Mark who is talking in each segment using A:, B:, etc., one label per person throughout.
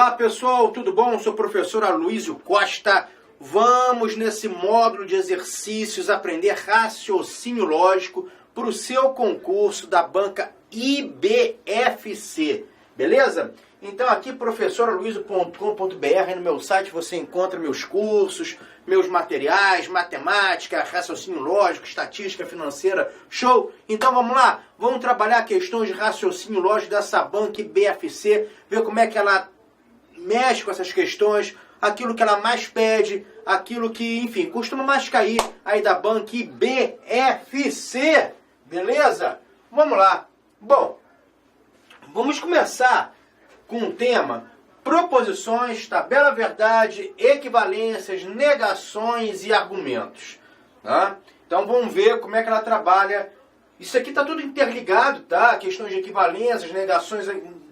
A: Olá pessoal, tudo bom? Eu sou o professor Aloysio Costa. Vamos nesse módulo de exercícios aprender raciocínio lógico para o seu concurso da banca IBFC, beleza? Então aqui professoraloysio.com.br, no meu site você encontra meus cursos, meus materiais, matemática, raciocínio lógico, estatística financeira, show? Então vamos lá, vamos trabalhar questões de raciocínio lógico dessa banca IBFC, ver como é que ela mexe com essas questões, aquilo que ela mais pede, aquilo que, enfim, costuma mais cair aí da banca IBFC, beleza? Vamos lá. Bom, vamos começar com o tema proposições, tabela verdade, equivalências, negações e argumentos. Tá? Então vamos ver como é que ela trabalha. Isso aqui está tudo interligado, tá? Questões de equivalências, negações,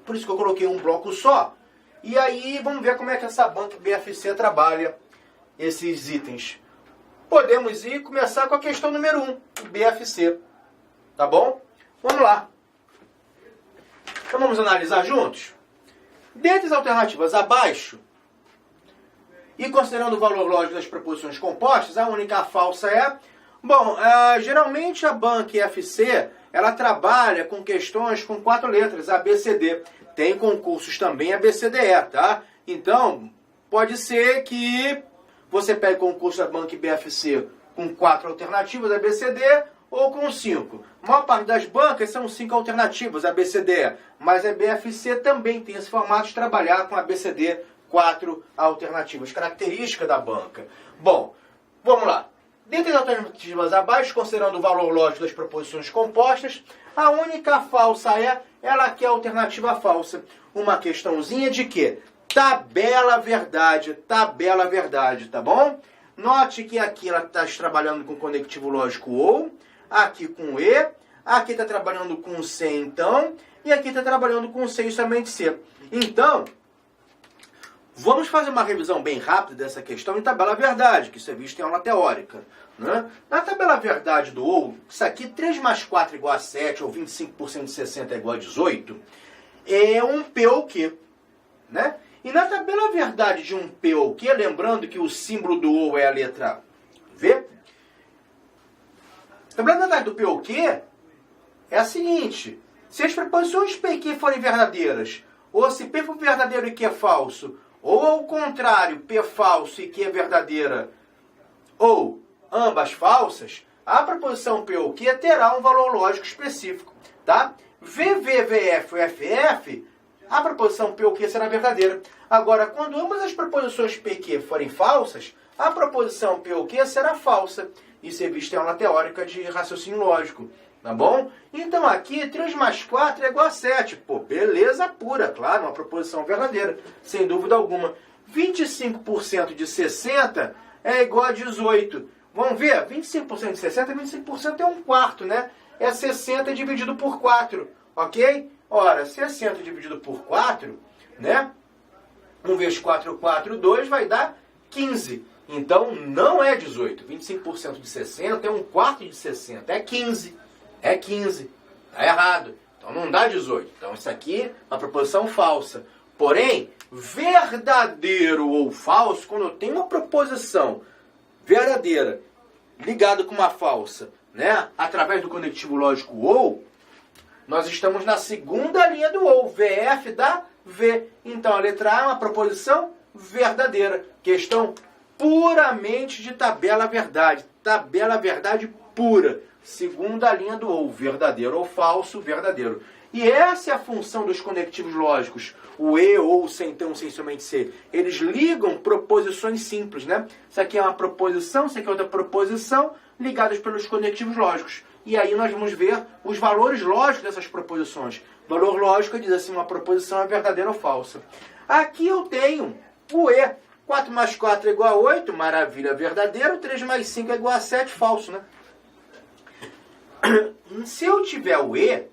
A: por isso que eu coloquei um bloco só. E aí vamos ver como é que essa banca IBFC trabalha esses itens. Podemos ir começar com a questão número 1, IBFC. Tá bom? Vamos lá. Então vamos analisar juntos? Dentre as alternativas abaixo, e considerando o valor lógico das proposições compostas, a única falsa é... Bom, geralmente a banca IBFC, ela trabalha com questões com 4 letras, A, B, C, D. Tem concursos também A, B, C, D, E, tá? Então, pode ser que você pegue concurso da banca IBFC com 4 alternativas, A, B, C, D, ou com 5. A maior parte das bancas são 5 alternativas, A, B, C, D, E. Mas a IBFC também tem esse formato de trabalhar com A, B, C, D, 4 alternativas. Característica da banca. Bom, vamos lá. Dentre as alternativas abaixo, considerando o valor lógico das proposições compostas, a única falsa é ela que é a alternativa falsa. Uma questãozinha de quê? Tabela verdade, tá bom? Note que aqui ela está trabalhando com conectivo lógico ou, aqui com e, aqui está trabalhando com C então, e aqui está trabalhando com C e somente C. Então, vamos fazer uma revisão bem rápida dessa questão em tabela verdade, que isso é visto em aula teórica. Né? Na tabela verdade do OU, isso aqui 3 mais 4 é igual a 7, ou 25% de 60 é igual a 18, é um P ou Q. Né? E na tabela verdade de um P ou Q, lembrando que o símbolo do OU é a letra V, a tabela verdade do P ou Q é a seguinte: se as proposições P e Q forem verdadeiras, ou se P for verdadeiro e Q é falso, ou ao contrário, P é falso e Q é verdadeira, ou ambas falsas, a proposição P ou Q terá um valor lógico específico. Tá? VV, VF ou FF, a proposição P ou Q será verdadeira. Agora, quando ambas as proposições P e Q forem falsas, a proposição P ou Q será falsa. Isso é visto em aula teórica de raciocínio lógico. Tá bom? Então aqui 3 mais 4 é igual a 7. Pô, beleza pura, claro, uma proposição verdadeira, sem dúvida alguma. 25% de 60 é igual a 18. Vamos ver? 25% de 60, 25% é um quarto, né? É 60 dividido por 4, ok? Ora, 60 dividido por 4, né? 1 vezes 4, 4, 2, vai dar 15. Então, não é 18. 25% de 60 é um quarto de 60, é 15. É 15. Está errado. Então não dá 18. Então isso aqui é uma proposição falsa. Porém, verdadeiro ou falso, quando eu tenho uma proposição verdadeira ligada com uma falsa, né, através do conectivo lógico ou, nós estamos na segunda linha do ou. VF dá V. Então a letra A é uma proposição verdadeira. Questão puramente de tabela verdade. Tabela verdade pura. Segunda linha do ou, verdadeiro ou falso, verdadeiro. E essa é a função dos conectivos lógicos, o e, ou, sem então, sem somente ser. Eles ligam proposições simples, né? Isso aqui é uma proposição, isso aqui é outra proposição, ligadas pelos conectivos lógicos. E aí nós vamos ver os valores lógicos dessas proposições. Valor lógico diz assim, uma proposição é verdadeira ou falsa. Aqui eu tenho o e. 4 mais 4 é igual a 8, maravilha, verdadeiro. 3 mais 5 é igual a 7, falso, né? Se eu tiver o E,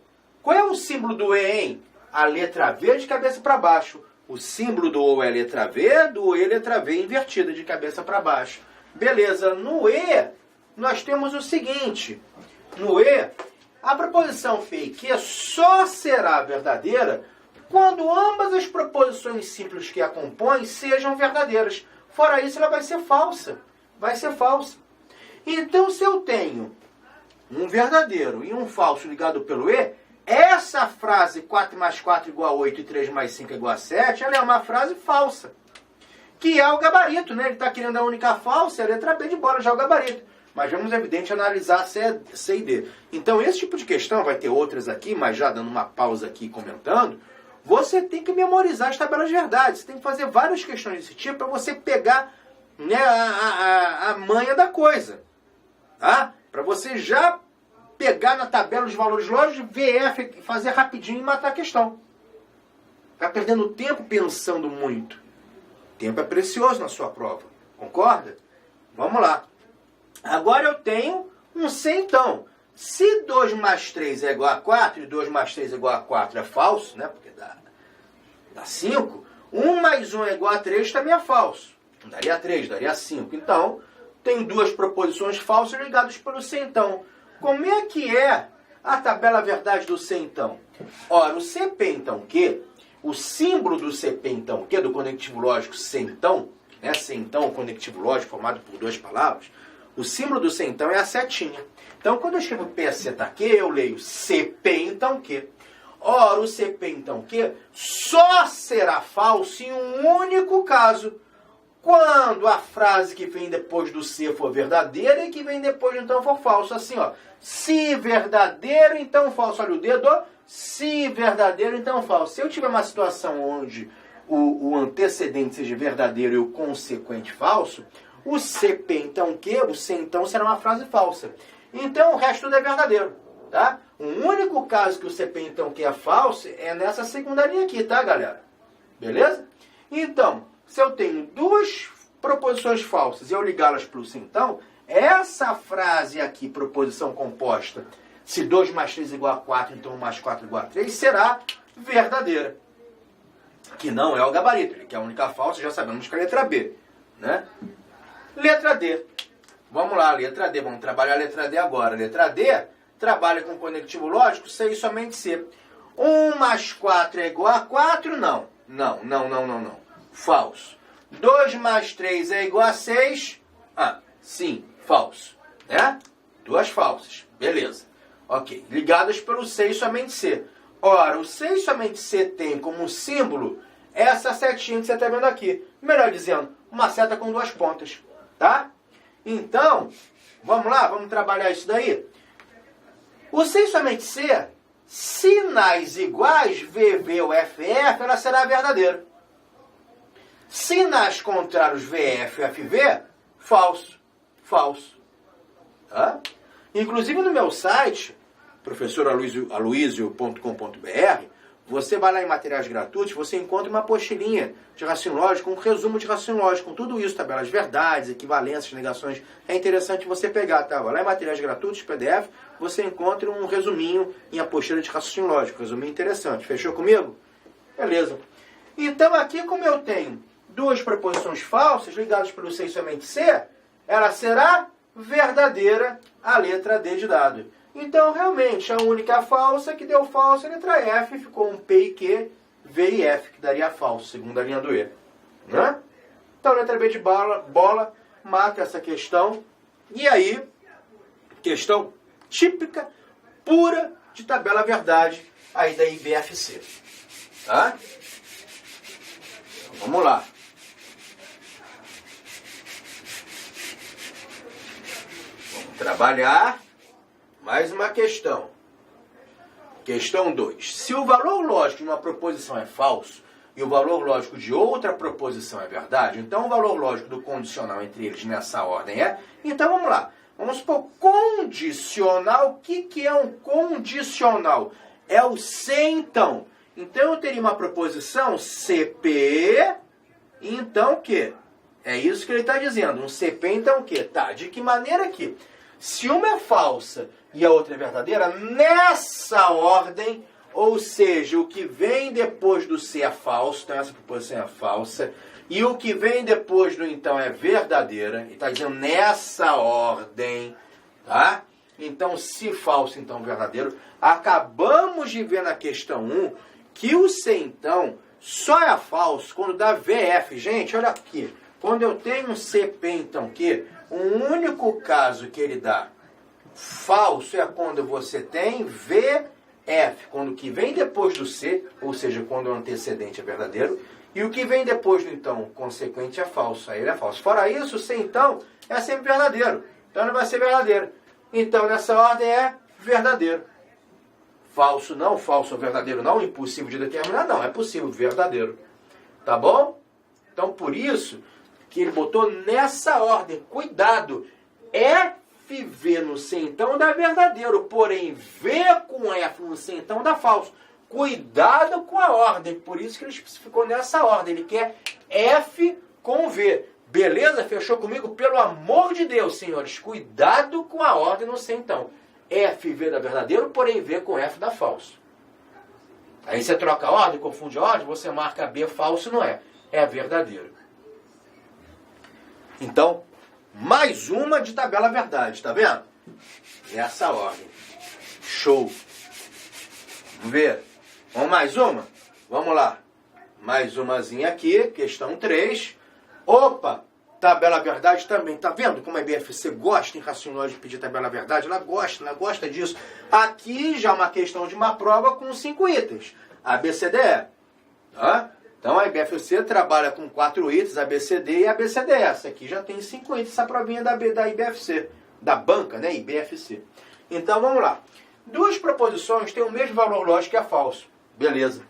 A: qual é o símbolo do E, hein? A letra V de cabeça para baixo. O símbolo do O é a letra V, do E letra V invertida de cabeça para baixo. Beleza, no E, nós temos o seguinte. No E, a proposição P e Q só será verdadeira quando ambas as proposições simples que a compõem sejam verdadeiras. Fora isso, ela vai ser falsa. Vai ser falsa. Então, se eu tenho um verdadeiro e um falso ligado pelo E, essa frase 4 mais 4 igual a 8 e 3 mais 5 igual a 7, ela é uma frase falsa. Que é o gabarito, né? Ele está querendo a única falsa, a letra B de bola, já é o gabarito. Mas vamos, evidente, analisar C e D. Então, esse tipo de questão, vai ter outras aqui, mas já dando uma pausa aqui e comentando, você tem que memorizar as tabelas de verdade. Você tem que fazer várias questões desse tipo para você pegar, né, a manha da coisa. Tá? Para você já pegar na tabela os valores lógicos, VF, fazer rapidinho e matar a questão. Ficar perdendo tempo pensando muito. Tempo é precioso na sua prova. Concorda? Vamos lá. Agora eu tenho um C, então. Se 2 mais 3 é igual a 4, e 2 mais 3 é igual a 4 é falso, né? Porque dá 5. 1 mais 1 é igual a 3 também é falso. Não daria 3, daria 5. Então, tenho duas proposições falsas ligadas pelo C, então. Como é que é a tabela verdade do C, então? Ora, o CP, então, Q, o símbolo do CP, então, Q, do conectivo lógico C, então, né? C, então, o conectivo lógico formado por duas palavras, o símbolo do C, então, é a setinha. Então, quando eu escrevo PC tá Q, eu leio CP, então, Q. Ora, o CP, então, Q, só será falso em um único caso, quando a frase que vem depois do C for verdadeira e que vem depois, então, for falso. Assim, ó. Se verdadeiro, então falso. Olha o dedo. Se verdadeiro, então falso. Se eu tiver uma situação onde o antecedente seja verdadeiro e o consequente falso, o CP, então, Q, o C, então, será uma frase falsa. Então, o resto tudo é verdadeiro, tá? O único caso que o CP, então, Q é falso é nessa segunda linha aqui, tá, galera? Beleza? Então, se eu tenho duas proposições falsas e eu ligá-las para o C, então, essa frase aqui, proposição composta, se 2 mais 3 é igual a 4, então 1 mais 4 é igual a 3, será verdadeira. Que não é o gabarito, que é a única falsa, já sabemos que é a letra B, né? Letra D. Vamos lá, letra D. Vamos trabalhar a letra D agora. Letra D trabalha com conectivo lógico, C e somente C. 1 mais 4 é igual a 4? Não. Não. Falso. 2 mais 3 é igual a 6? Ah, sim, falso. Né? Duas falsas. Beleza. Ok. Ligadas pelo C e somente C. Ora, o C e somente C tem como símbolo essa setinha que você está vendo aqui. Melhor dizendo, uma seta com duas pontas. Tá? Então, vamos lá, vamos trabalhar isso daí. O C e somente C, sinais iguais, VV ou FF, ela será verdadeira. Sinais contrários, VF ou FV, falso. Falso. Tá? Inclusive no meu site, professoraloizio.com.br, você vai lá em materiais gratuitos, você encontra uma apostilinha de raciocínio lógico, um resumo de raciocínio lógico, com tudo isso, tabelas de verdades, equivalências, negações. É interessante você pegar, tá? Vai lá em materiais gratuitos, PDF, você encontra um resuminho em apostila de raciocínio lógico. Resuminho interessante. Fechou comigo? Beleza. Então aqui, como eu tenho duas proposições falsas ligadas pelo C e somente C, ela será verdadeira, a letra D de dado. Então, realmente, a única falsa que deu falso é a letra F, ficou um P e Q, V e F, que daria falso, segundo a linha do E. Né? Então, a letra B de bola mata essa questão. E aí, questão típica, pura, de tabela verdade, aí da IBFC. Tá? Então, vamos lá. Vamos trabalhar. Mais uma questão. Questão 2. Se o valor lógico de uma proposição é falso e o valor lógico de outra proposição é verdade, então o valor lógico do condicional entre eles nessa ordem é... Então vamos lá. Vamos supor condicional. O que é um condicional? É o C, então. Então eu teria uma proposição CP, então o quê? É isso que ele está dizendo. Um CP, então o quê? Tá, de que maneira que... Se uma é falsa e a outra é verdadeira, nessa ordem, ou seja, o que vem depois do C é falso, então essa proposição é falsa, e o que vem depois do então é verdadeira, e está dizendo nessa ordem, tá? Então, se falso, então verdadeiro. Acabamos de ver na questão 1 que o C, então, só é falso quando dá VF. Gente, olha aqui. Quando eu tenho um CP, então, que o único caso que ele dá falso é quando você tem VF, quando o que vem depois do C, ou seja, quando o antecedente é verdadeiro, e o que vem depois do, então, consequente é falso. Aí ele é falso. Fora isso, o C, então, é sempre verdadeiro. Então, ele vai ser verdadeiro. Então, nessa ordem é verdadeiro. Falso não, falso ou verdadeiro não, impossível de determinar, não, é possível, verdadeiro. Tá bom? Então, por isso que ele botou nessa ordem. Cuidado, FV no C, então, dá verdadeiro, porém, V com F no C, então, dá falso. Cuidado com a ordem, por isso que ele especificou nessa ordem, ele quer F com V. Beleza? Fechou comigo? Pelo amor de Deus, senhores, cuidado com a ordem no C, então. FV dá verdadeiro, porém V com F dá falso. Aí você troca a ordem, confunde a ordem, você marca B falso, não é. É verdadeiro. Então, mais uma de tabela verdade, tá vendo? Essa ordem. Show. Vamos ver. Vamos mais uma? Vamos lá. Mais umazinha aqui, questão 3. Opa! Tabela verdade também. Tá vendo como a IBFC gosta em raciocínio lógico de pedir tabela verdade? Ela gosta disso. Aqui já uma questão de uma prova com 5 itens. ABCDE. Tá? Então a IBFC trabalha com 4 itens, ABCD e ABCDE. Essa aqui já tem 5 itens, essa provinha da IBFC. Da banca, né? IBFC. Então vamos lá. Duas proposições têm o mesmo valor lógico que é falso. Beleza.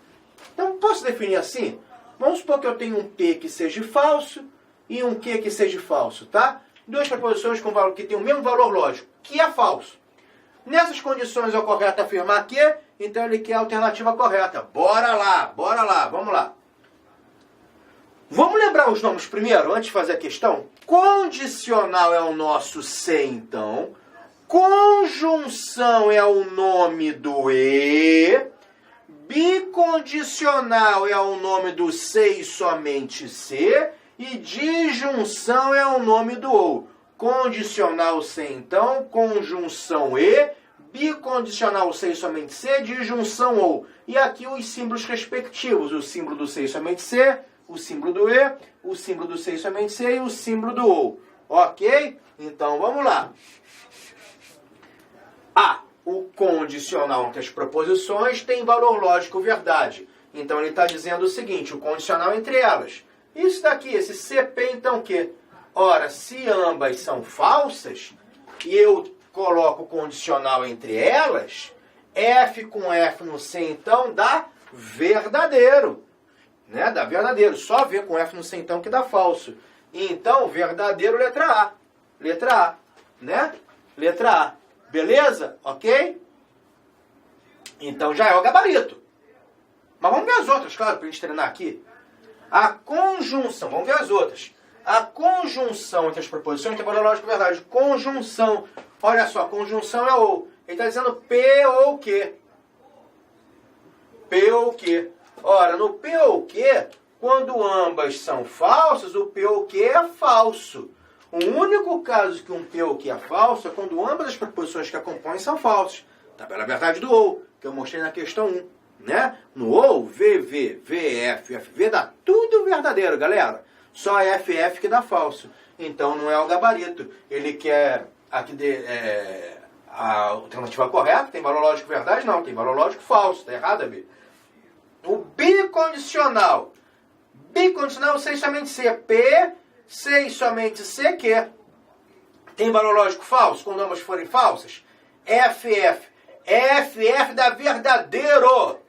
A: Então posso definir assim? Vamos supor que eu tenho um P que seja falso e um Q que seja falso, tá? Duas proposições com valor que tem o mesmo valor lógico, que é falso. Nessas condições é o correto afirmar que, então ele quer a alternativa correta. Bora lá, vamos lá. Vamos lembrar os nomes primeiro, antes de fazer a questão? Condicional é o nosso C, então. Conjunção é o nome do E. Bicondicional é o nome do C e somente C. E disjunção é o nome do OU. Condicional C, então, conjunção E, bicondicional C e somente C, disjunção OU. E aqui os símbolos respectivos, o símbolo do C e somente C, o símbolo do E, o símbolo do C e somente C e o símbolo do OU. Ok? Então, vamos lá. A. O condicional entre as proposições tem valor lógico verdade. Então, ele está dizendo o seguinte, o condicional entre elas. Isso daqui, esse CP, então, o quê? Ora, se ambas são falsas, e eu coloco condicional entre elas, F com F no C, então, dá verdadeiro. Né? Dá verdadeiro. Só V com F no C, então, que dá falso. Então, verdadeiro, letra A. Letra A. Né? Letra A. Beleza? Ok? Então, já é o gabarito. Mas vamos ver as outras, claro, para a gente treinar aqui. A conjunção, vamos ver as outras. A conjunção entre as proposições tem valor lógico verdade. Conjunção, olha só, conjunção é ou. Ele está dizendo P ou Q. P ou Q. Ora, no P ou Q, quando ambas são falsas, o P ou Q é falso. O único caso que um P ou Q é falso é quando ambas as proposições que a compõem são falsas. Tabela verdade do OU, que eu mostrei na questão 1. Né? No OU, VV, VF, FV dá tudo verdadeiro, galera. Só FF que dá falso. Então não é o gabarito. Ele quer aqui a alternativa correta, tem valor lógico verdade? Não, tem valor lógico falso. Está errado, B. O bicondicional. Bicondicional, C e somente C. P, C e somente C, Q. Tem valor lógico falso, quando ambas forem falsas? FF. FF dá verdadeiro.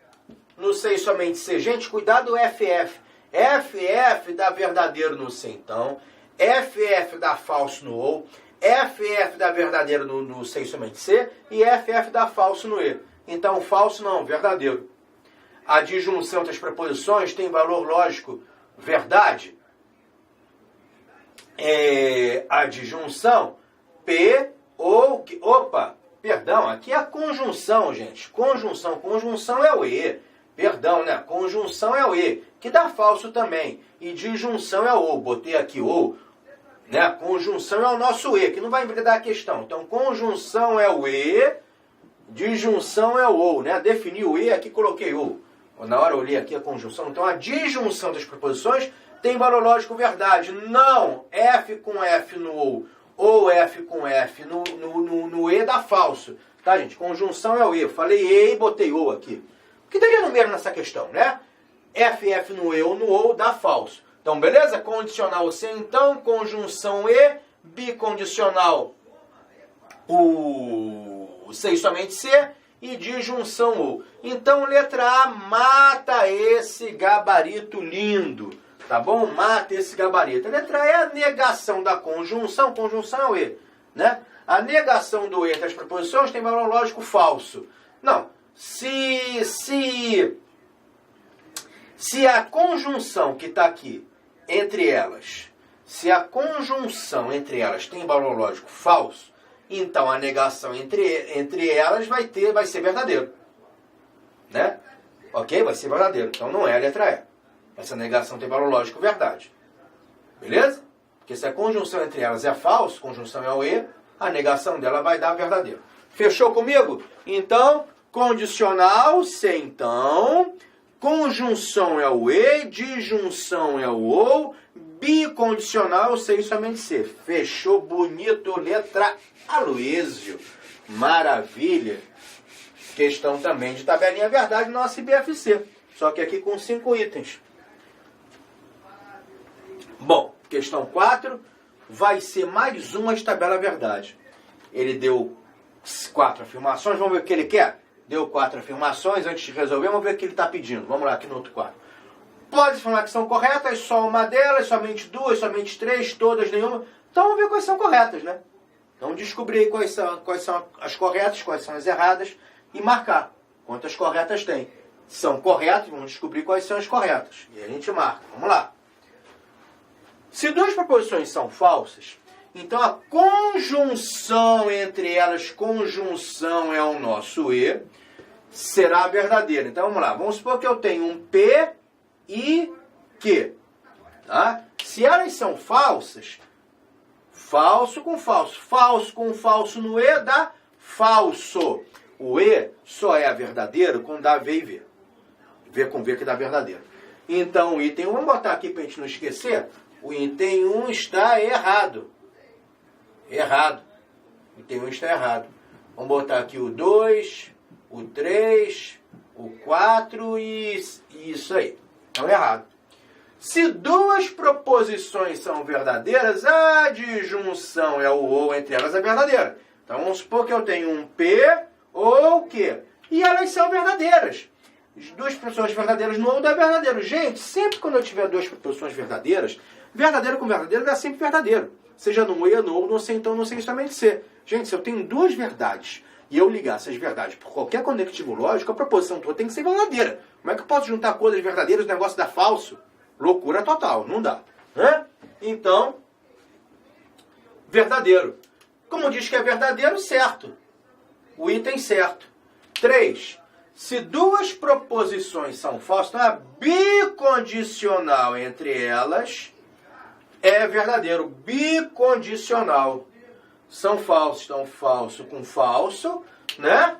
A: No C e somente C. Gente, cuidado, FF. FF dá verdadeiro no C, então. FF dá falso no OU. FF dá verdadeiro no C e somente C. E FF dá falso no E. Então, falso não, verdadeiro. A disjunção entre as preposições tem valor lógico verdade. A disjunção P ou... Opa, perdão, aqui é a conjunção, gente. Conjunção é o E. Perdão, né? Conjunção é o E, que dá falso também. E disjunção é o OU. Botei aqui OU. Né? Conjunção é o nosso E, que não vai invalidar a questão. Então, conjunção é o E, disjunção é o OU. Né? Defini o E, aqui coloquei OU. Na hora eu li aqui a conjunção, então a disjunção das proposições tem valor lógico verdade. Não, F com F no ou F com F no E dá falso. Tá, gente? Conjunção é o E. Eu falei E e botei O aqui. O que daria no mesmo nessa questão, né? F no E ou no O dá falso. Então, beleza? Condicional C, então. Conjunção E. Bicondicional o C e somente C. E disjunção O. Então, letra A, mata esse gabarito lindo. Tá bom? Mata esse gabarito. A letra E é a negação da conjunção. Conjunção é o E, né? A negação do E entre as proposições tem valor lógico falso. Não. Se a conjunção que está aqui entre elas, se a conjunção entre elas tem valor lógico falso, então a negação entre elas vai ser verdadeiro. Né? Ok? Vai ser verdadeiro. Então não é a letra E. Essa negação tem valor lógico verdade. Beleza? Porque se a conjunção entre elas é falso, conjunção é o E, a negação dela vai dar verdadeiro. Fechou comigo? Então, condicional, C então. Conjunção é o E, disjunção é o OU, bicondicional, C e somente C. Fechou bonito, letra Aloísio. Maravilha. Questão também de tabelinha verdade no nosso IBFC. Só que aqui com 5 itens. Bom, questão 4 vai ser mais uma de tabela verdade. Ele deu 4 afirmações, vamos ver o que ele quer? Deu 4 afirmações, antes de resolver, vamos ver o que ele está pedindo. Vamos lá, aqui no outro quadro. Pode afirmar que são corretas, só uma delas, somente 2, somente 3, todas, nenhuma. Então vamos ver quais são corretas, né? Então descobrir quais são as corretas, quais são as erradas e marcar quantas corretas tem. São corretas, vamos descobrir quais são as corretas. E a gente marca. Vamos lá. Se duas proposições são falsas, então a conjunção entre elas, conjunção é o nosso E, será verdadeira. Então vamos lá, vamos supor que eu tenho um P e Q. Tá? Se elas são falsas, falso com falso no E dá falso. O E só é verdadeiro quando dá V e V. V com V que dá verdadeiro. Então o item 1, vamos botar aqui para a gente não esquecer, o item 1 está errado. Errado. O item 1 está errado. Vamos botar aqui o 2, o 3, o 4 e isso aí. Então, errado. Se duas proposições são verdadeiras, a disjunção é o ou entre elas é verdadeira. Então, vamos supor que eu tenho um P ou Q. E elas são verdadeiras. As duas proposições verdadeiras no ou dá verdadeiro. Gente, sempre quando eu tiver duas proposições verdadeiras, verdadeiro com verdadeiro dá sempre verdadeiro. Seja no E, no ou, no C, então no C justamente C. Gente, se eu tenho duas verdades e eu ligar essas verdades por qualquer conectivo lógico, a proposição toda tem que ser verdadeira. Como é que eu posso juntar coisas verdadeiras e o negócio dá falso? Loucura total, não dá. Né? Então, verdadeiro. Como diz que é verdadeiro, certo. O item certo. 3. Se duas proposições são falsas, então a bicondicional entre elas é verdadeiro. Bicondicional. São falsos. Então, falso com falso, né?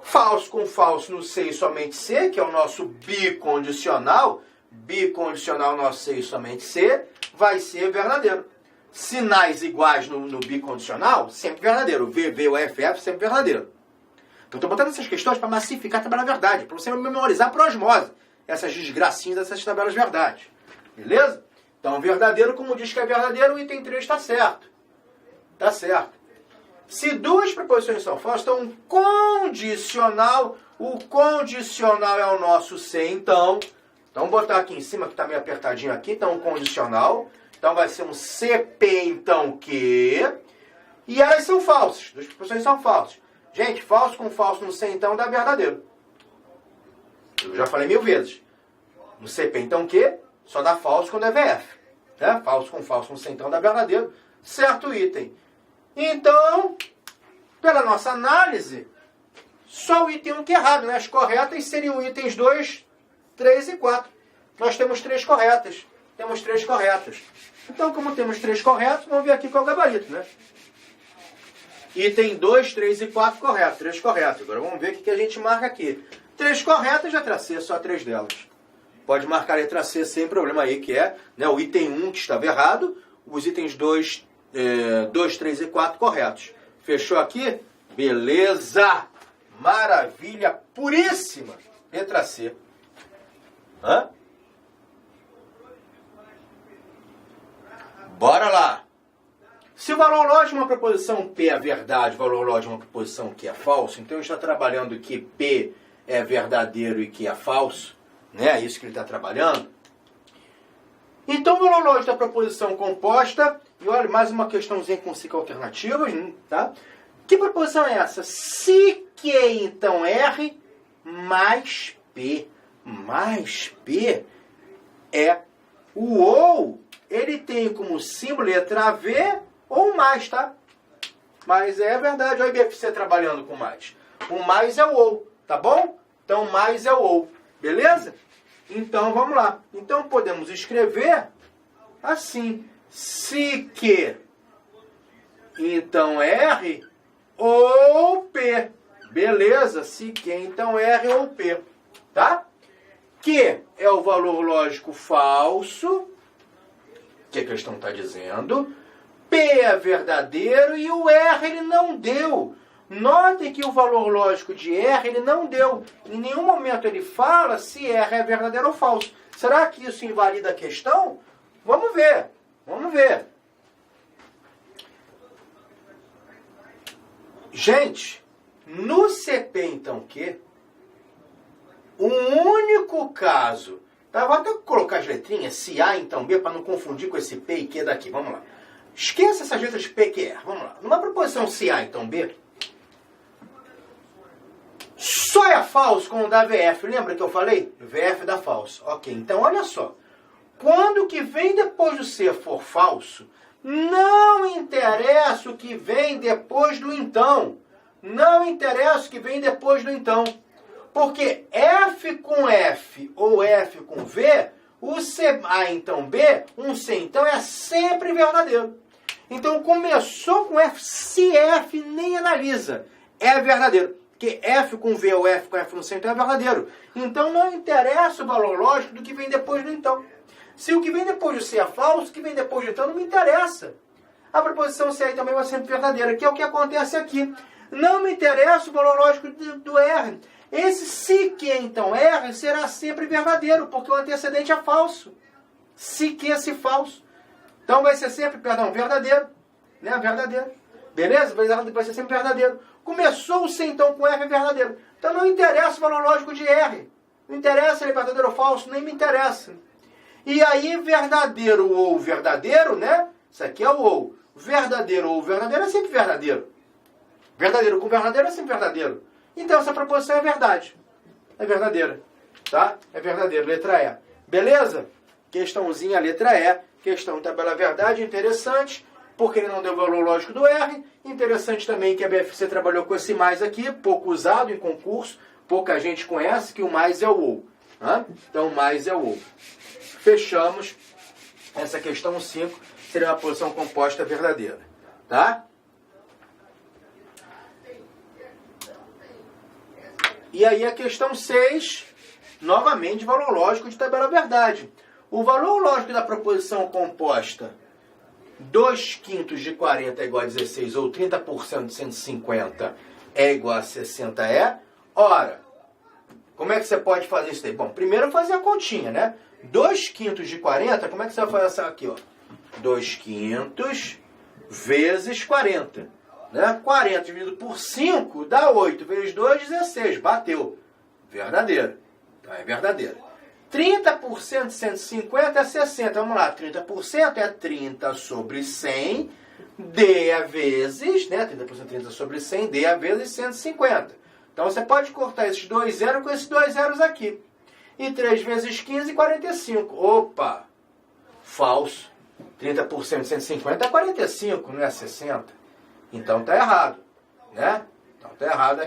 A: Falso com falso no C e somente C, que é o nosso bicondicional. Bicondicional nosso C e somente C, vai ser verdadeiro. Sinais iguais no bicondicional, sempre verdadeiro. O V, V, o F, F, sempre verdadeiro. Então, estou botando essas questões para massificar a tabela verdade, para você memorizar por osmose essas desgracinhas dessas tabelas verdade. Beleza? Então, verdadeiro, como diz que é verdadeiro, o item 3 está certo. Está certo. Se duas proposições são falsas, então um condicional, o condicional é o nosso C, então. Então, vamos botar aqui em cima, que está meio apertadinho aqui, então um condicional. Então, vai ser um CP, então, Q. E elas são falsas. Duas proposições são falsas. Gente, falso com falso no C, então, dá verdadeiro. Eu já falei 1000 vezes. No CP, então, Q, só dá falso quando é VF. Né? Falso com falso no C, então, dá verdadeiro. Certo item. Então, pela nossa análise, só o item 1 que é errado, né? As corretas seriam itens 2, 3 e 4. Nós temos 3 corretas. Temos 3 corretas. Então, como temos 3 corretos, vamos ver aqui qual é o gabarito, né? Item 2, 3 e 4 correto. 3 corretos. Agora vamos ver o que a gente marca aqui. 3 corretas, letra C, só 3 delas. Pode marcar a letra C sem problema aí, que é, né, o item 1 que estava errado, os itens 2, 3 e 4 corretos. Fechou aqui? Beleza! Maravilha puríssima! Letra C. Hã? Bora lá! Se o valor lógico de uma proposição P é verdade, o valor lógico de uma proposição Q é falso, então ele está trabalhando que P é verdadeiro e Q é falso, né? É isso que ele está trabalhando. Então, o valor lógico da proposição composta, e olha, mais uma questãozinha com 5 alternativas, tá? Que proposição é essa? Se Q, então, R mais P. Mais P é o ou, ele tem como símbolo letra V ou mais, tá? Mas é verdade, olha o IBFC trabalhando com mais. O mais é o ou, tá bom? Então, mais é o ou, beleza? Então, vamos lá. Então, podemos escrever assim. Se Q, então R ou P. Beleza? Se Q, então R ou P. Tá? Q é o valor lógico falso, que a questão está dizendo. P é verdadeiro e o R ele não deu. Notem que o valor lógico de R ele não deu. Em nenhum momento ele fala se R é verdadeiro ou falso. Será que isso invalida a questão? Vamos ver. Vamos ver. Gente, no CP então Q, o único caso... Tá, vou até colocar as letrinhas, se A então B, para não confundir com esse P e Q daqui. Vamos lá. Esqueça essas letras P, Q, R. Vamos lá. Numa proposição se A então B, só é falso quando dá VF. Lembra que eu falei? VF dá falso. Ok, então olha só. Quando o que vem depois do C for falso, não interessa o que vem depois do então. Não interessa o que vem depois do então. Porque F com F ou F com V, o C A então B, um C então é sempre verdadeiro. Então começou com F, se F nem analisa, é verdadeiro. Porque F com V ou F com F no C então é verdadeiro. Então não interessa o valor lógico do que vem depois do então. Se o que vem depois do C é falso, o que vem depois do então não me interessa. A proposição C aí também vai ser sempre verdadeira, que é o que acontece aqui. Não me interessa o valor lógico do R. Esse se que então R será sempre verdadeiro, porque o antecedente é falso. Se que se falso. Então vai ser sempre, verdadeiro. Né? Verdadeiro. Beleza? Vai ser sempre verdadeiro. Começou o C então com R é verdadeiro. Então não interessa o valor lógico de R. Não interessa se ele é verdadeiro ou falso, nem me interessa. E aí, verdadeiro ou verdadeiro, né? Isso aqui é o ou. Verdadeiro ou verdadeiro é sempre verdadeiro. Verdadeiro com verdadeiro é sempre verdadeiro. Então, essa proposição é verdade. É verdadeira. Tá? É verdadeiro. Letra E. Beleza? Questãozinha, letra E. Questão tabela verdade. Interessante. Porque ele não deu o valor lógico do R. Interessante também que a BFC trabalhou com esse mais aqui. Pouco usado em concurso. Pouca gente conhece que o mais é o ou. Tá? Então, o mais é o ou. Fechamos essa questão 5, seria uma posição composta verdadeira. Tá? E aí a questão 6, novamente, valor lógico de tabela verdade. O valor lógico da proposição composta 2/5 de 40 é igual a 16, ou 30% de 150 é igual a 60 Ora, como é que você pode fazer isso daí? Bom, primeiro fazer a continha, né? 2/5 de 40, como é que você vai fazer essa aqui, ó? 2/5 vezes 40. Né? 40 dividido por 5 dá 8. Vezes 2, 16. Bateu. Verdadeiro. Então é verdadeiro. 30% de 150 é 60. Vamos lá. 30% é 30 sobre 100. D a vezes, né? 30% 30 sobre 100. D a vezes 150. Então você pode cortar esses dois zeros com esses dois zeros aqui. E 3 vezes 15, 45. Opa! Falso. 30% de 150 é 45, não é 60. Então está errado. Né? Então está errado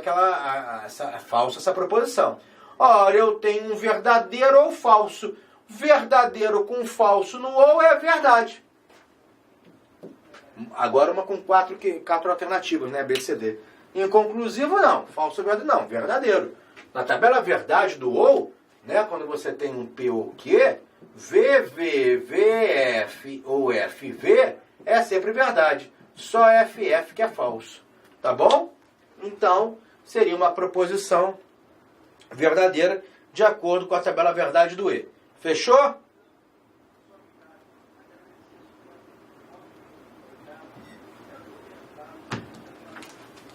A: falsa essa proposição. Ora, eu tenho um verdadeiro ou falso. Verdadeiro com falso no ou é verdade. Agora uma com quatro alternativas, né? B, C, D. Inconclusivo não. Falso ou verdadeiro não. Verdadeiro. Na tabela verdade do OU, né, quando você tem um P ou Q, V, V, V, F ou F, V é sempre verdade. Só F, F que é falso. Tá bom? Então, seria uma proposição verdadeira de acordo com a tabela verdade do E. Fechou?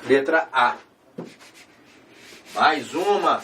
A: Letra A. Mais uma.